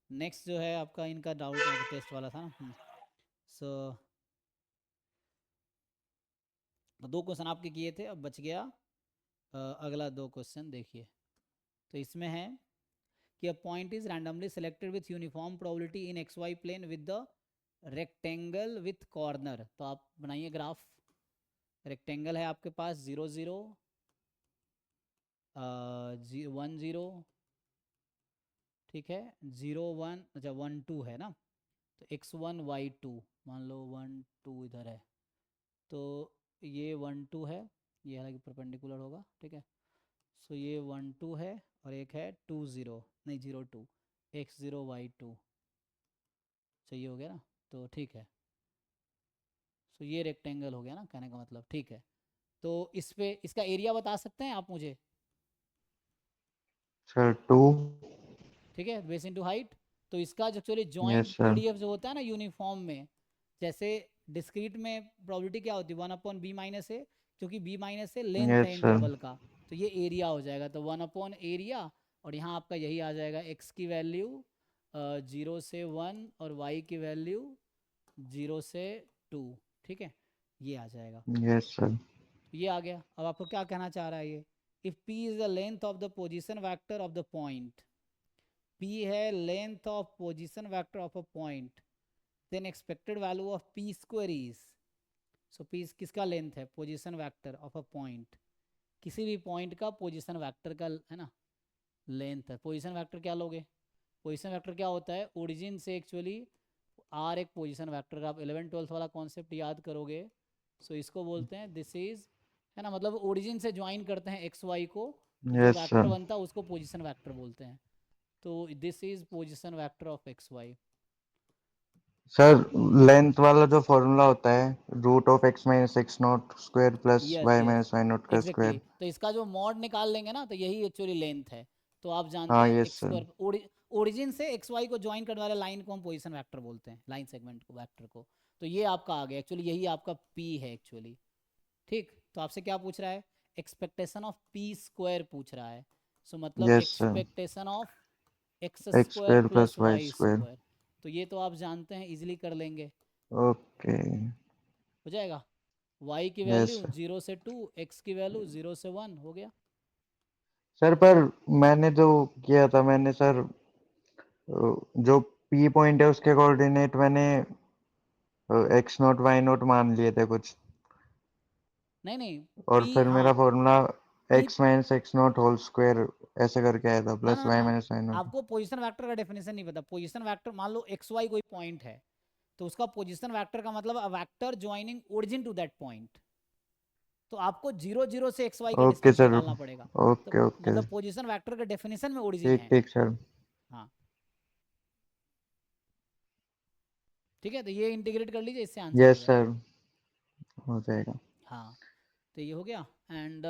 Next जो है आपका इनका डाउट टेस्ट वाला था ना। सो दो क्वेश्चन आपके किए थे, अब बच गया अगला दो क्वेश्चन देखिए। तो इसमें है कि a point is randomly selected with uniform probability in x y plane with the rectangle with corner. तो आप बनाइए ग्राफ। रेक्टेंगल है आपके पास 0 0 1 0, ठीक है, 0 1, अच्छा 1 2 है ना। तो x1 y2 मान लो 1 2 इधर है, तो ये 1 2 है, ये हालांकि परपेंडिकुलर होगा, ठीक है। सो ये 1 2 है और एक है 2 0, नहीं 0 2, x0 y2 चाहिए हो गया ना। तो ठीक है, सो ये रेक्टेंगल हो गया ना, कहने का मतलब, ठीक है। तो इस पे इसका एरिया बता सकते हैं आप मुझे? सर 2। ठीक है, बेस इनटू हाइट। तो इसका जो actually yes joint sir. PDF जो होता है ना यूनिफॉर्म में, जैसे डिस्क्रीट में प्रोबेबिलिटी क्या होती है, 1/b-a, क्योंकि b- a लेंथ है यस सर। इंटरवल का, तो ये एरिया हो जाएगा। तो 1/एरिया, और यहाँ आपका यही आ जाएगा, x की वैल्यू 0 से 1 और y की वैल्यू 0 से 2, ठीक है, ये आ जाएगा। Yes sir. ये आ गया। अब आपको क्या कहना चाह रहा है ये, if p is the length of the position vector of the point, p है length of position vector of a point, then expected value of p square is, so p किसका लेंथ है, position vector of a point, किसी भी point का position vector का है ना length है। पोजीशन वेक्टर क्या लोगे, पोजीशन वेक्टर क्या होता है, ओरिजिन से एक्चुअली आर एक पोजीशन वेक्टर का, आप 11th 12th वाला कॉन्सेप्ट याद करोगे। सो इसको बोलते हैं दिस इज, है ना, मतलब ओरिजिन से ज्वाइन करते हैं एक्स वाई को, तो जो यस वेक्टर सर। बनता है उसको पोजीशन वेक्टर बोलते हैं। तो this is position vector of x y. Sir length वाला जो फॉर्मूला होता है, √(x - x0² + yes y yes, - y0 का एग्जैक्टली। स्क्वायर। तो इसका जो मॉड निकाल लेंगे ना, तो यही एक्चुअली लेंथ है। तो आप जानते हाँ हैं yes x sir. Square, origin से एक्स वाई को ज्वाइन करने वाले लाइन को हम पोजीशन वेक्टर बोलते हैं, लाइन सेगमेंट को, वेक्टर को। तो ये आपका आ गया, एक्चुअली यही आपका पी है एक्चुअली। ठीक, तो आपसे क्या पूछ रहा है, एक्सपेक्टेशन ऑफ पी स्क्वायर पूछ रहा है। सो मतलब yes sir. Expectation of x square x² plus + y y²। Square. तो ये तो आप जानते हैं, इजिली कर लेंगे, ओके। हो जाएगा। y की यस वैल्यू सर। 0 से 2, x की वैल्यू 0 से 1, हो गया। सर पर मैंने जो किया था, मैंने सर जो पी पॉइंट है उसके कोऑर्डिनेट मैंने x0 y0 मान लिए थे कुछ, नहीं नहीं, और p, फिर हाँ, मेरा फॉर्मूला p, x - x0² ऐसे करके आया था, ना प्लस ना y ना, - y0। आपको पोजीशन वेक्टर का डेफिनेशन नहीं पता। पोजीशन वेक्टर, मान लो एक्स वाई कोई पॉइंट है, तो उसका पोजीशन वेक्टर का मतलब a vector joining origin to that point. तो आपको 0 0 से एक्स वाई का ओके डिस्टेंस सर। निकालना पड़ेगा। तो ओके ओके। मतलब पोजीशन वेक्टर के डेफिनेशन में ओरिजिन ठीक है। ठीक सर। हाँ, ठीक है, तो ये इंटीग्रेट कर लीजिए, इससे आंसर हो यस जाएगा। सर, हो जाएगा। हाँ, तो ये हो गया। एंड